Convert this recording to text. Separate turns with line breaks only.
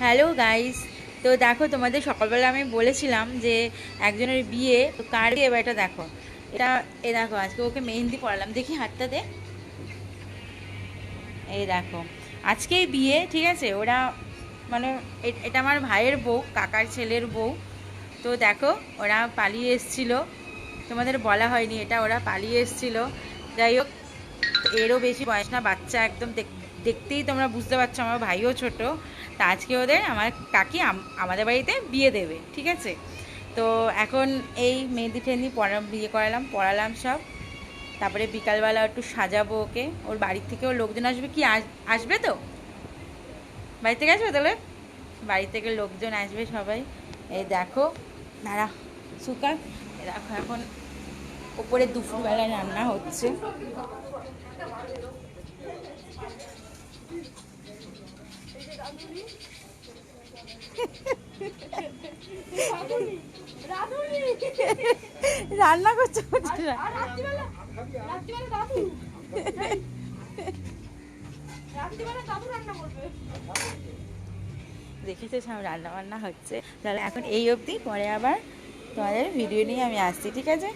Hello guys. তো দেখো, তোমাদের সকালবেলা আমি বলেছিলাম যে একজনের বিয়ে, তো কার বিয়ে এবার এটা দেখো। এটা দেখো, আজকে ওকে মেহেন্দি পড়ালাম, দেখি হাতটা দে। এই দেখো, আজকেই বিয়ে, ঠিক আছে। ওরা মানে এটা আমার ভাইয়ের বউ, কাকার ছেলের বউ। তো দেখো, ওরা পালিয়ে এসছিল, তোমাদের বলা হয়নি এটা, ওরা পালিয়ে এসছিল। যাই হোক, এরও বেশি বয়স না, বাচ্চা একদম, দেখতেই তোমরা বুঝতে পারছো আমার ভাইও ছোট। তা আজকে ওদের আমার কাকি আমাদের বাড়িতে বিয়ে দেবে, ঠিক আছে। তো এখন এই মেহেন্দি টেহেন্দি বিয়ে পড়ালাম সব। তারপরে বিকালবেলা একটু সাজাবো ওকে, ওর বাড়ির থেকেও লোকজন আসবে। কি আসবে তো? বাড়ি থেকে আসবে তাহলে, বাড়ি থেকে লোকজন আসবে সবাই। এই দেখো, দাঁড়া সুকার, এই দেখো এখন ওপরে দুপুরবেলায় রান্না হচ্ছে। রান্না করছে দেখেছে সব রান্না বান্না হচ্ছে। তাহলে এখন এই অবধি, পরে আবার তোমাদের ভিডিও নিয়ে আমি আসছি, ঠিক আছে।